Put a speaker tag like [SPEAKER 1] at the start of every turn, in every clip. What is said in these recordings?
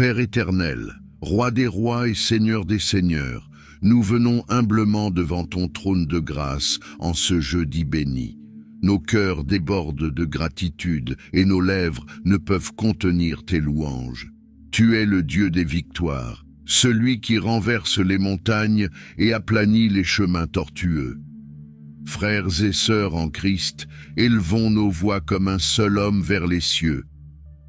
[SPEAKER 1] Père éternel, Roi des rois et Seigneur des seigneurs, nous venons humblement devant ton trône de grâce en ce jeudi béni. Nos cœurs débordent de gratitude et nos lèvres ne peuvent contenir tes louanges. Tu es le Dieu des victoires, celui qui renverse les montagnes et aplanit les chemins tortueux. Frères et sœurs en Christ, élevons nos voix comme un seul homme vers les cieux.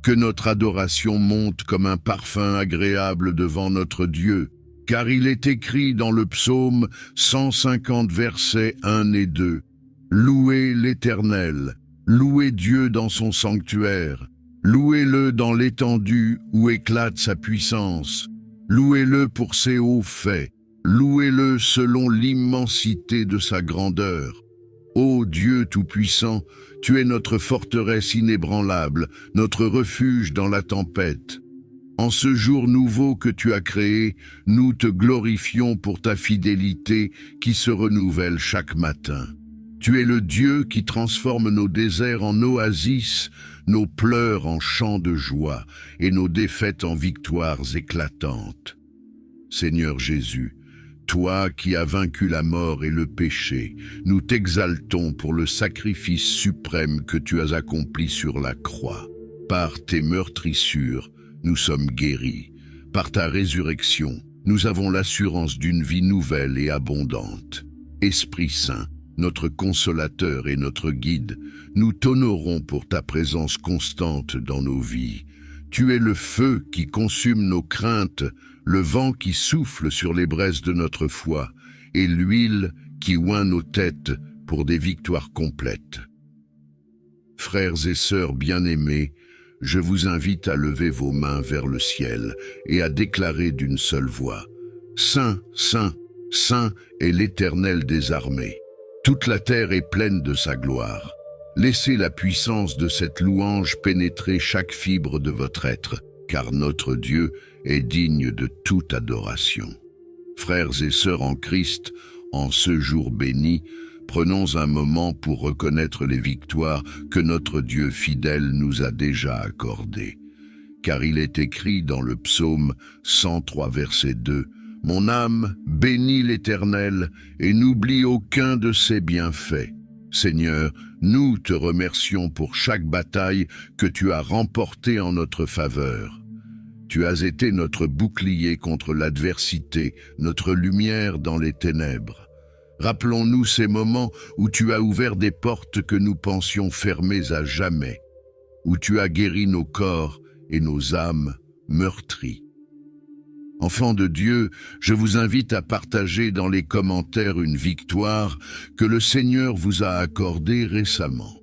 [SPEAKER 1] Que notre adoration monte comme un parfum agréable devant notre Dieu, car il est écrit dans le psaume 150 versets 1 et 2. Louez l'Éternel, louez Dieu dans son sanctuaire, louez-le dans l'étendue où éclate sa puissance, louez-le pour ses hauts faits, louez-le selon l'immensité de sa grandeur. Ô Dieu Tout-Puissant, tu es notre forteresse inébranlable, notre refuge dans la tempête. En ce jour nouveau que tu as créé, nous te glorifions pour ta fidélité qui se renouvelle chaque matin. Tu es le Dieu qui transforme nos déserts en oasis, nos pleurs en chants de joie et nos défaites en victoires éclatantes. Seigneur Jésus, toi qui as vaincu la mort et le péché, nous t'exaltons pour le sacrifice suprême que tu as accompli sur la croix. Par tes meurtrissures, nous sommes guéris. Par ta résurrection, nous avons l'assurance d'une vie nouvelle et abondante. Esprit Saint, notre consolateur et notre guide, nous t'honorons pour ta présence constante dans nos vies. Tu es le feu qui consume nos craintes, le vent qui souffle sur les braises de notre foi, et l'huile qui oint nos têtes pour des victoires complètes. Frères et sœurs bien-aimés, je vous invite à lever vos mains vers le ciel et à déclarer d'une seule voix: Saint, Saint, Saint est l'Éternel des armées. Toute la terre est pleine de sa gloire. Laissez la puissance de cette louange pénétrer chaque fibre de votre être, car notre Dieu est digne de toute adoration. Frères et sœurs en Christ, en ce jour béni, prenons un moment pour reconnaître les victoires que notre Dieu fidèle nous a déjà accordées. Car il est écrit dans le psaume 103 verset 2, « Mon âme bénit l'Éternel et n'oublie aucun de ses bienfaits. » Seigneur, nous te remercions pour chaque bataille que tu as remportée en notre faveur. Tu as été notre bouclier contre l'adversité, notre lumière dans les ténèbres. Rappelons-nous ces moments où tu as ouvert des portes que nous pensions fermées à jamais, où tu as guéri nos corps et nos âmes meurtries. Enfants de Dieu, je vous invite à partager dans les commentaires une victoire que le Seigneur vous a accordée récemment.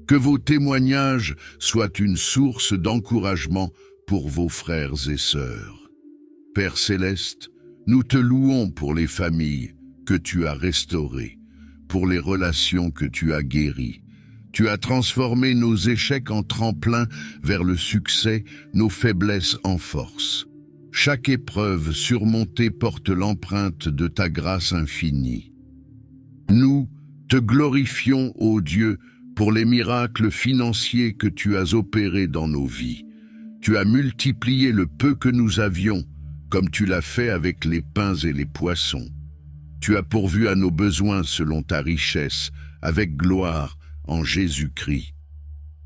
[SPEAKER 1] Que vos témoignages soient une source d'encouragement pour vos frères et sœurs. Père Céleste, nous te louons pour les familles que tu as restaurées, pour les relations que tu as guéries. Tu as transformé nos échecs en tremplin vers le succès, nos faiblesses en force. Chaque épreuve surmontée porte l'empreinte de ta grâce infinie. Nous te glorifions, ô Dieu, pour les miracles financiers que tu as opérés dans nos vies. Tu as multiplié le peu que nous avions, comme tu l'as fait avec les pains et les poissons. Tu as pourvu à nos besoins selon ta richesse, avec gloire, en Jésus-Christ.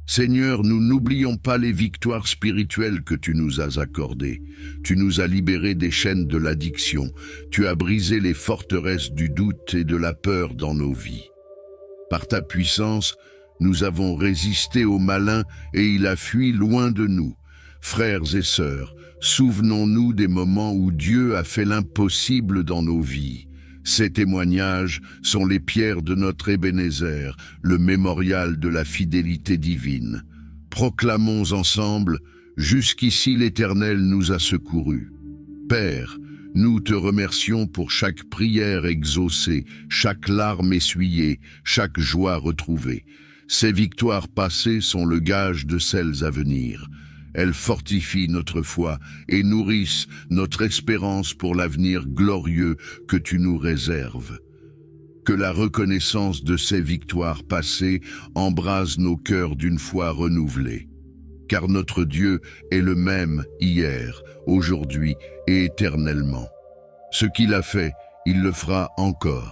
[SPEAKER 1] Seigneur, nous n'oublions pas les victoires spirituelles que tu nous as accordées. Tu nous as libérés des chaînes de l'addiction. Tu as brisé les forteresses du doute et de la peur dans nos vies. Par ta puissance, nous avons résisté au malin et il a fui loin de nous. Frères et sœurs, souvenons-nous des moments où Dieu a fait l'impossible dans nos vies. Ces témoignages sont les pierres de notre Ebenezer, le mémorial de la fidélité divine. Proclamons ensemble, jusqu'ici l'Éternel nous a secourus. Père, nous te remercions pour chaque prière exaucée, chaque larme essuyée, chaque joie retrouvée. Ces victoires passées sont le gage de celles à venir. Elles fortifient notre foi et nourrissent notre espérance pour l'avenir glorieux que tu nous réserves. Que la reconnaissance de ces victoires passées embrase nos cœurs d'une foi renouvelée. Car notre Dieu est le même hier, aujourd'hui et éternellement. Ce qu'il a fait, il le fera encore.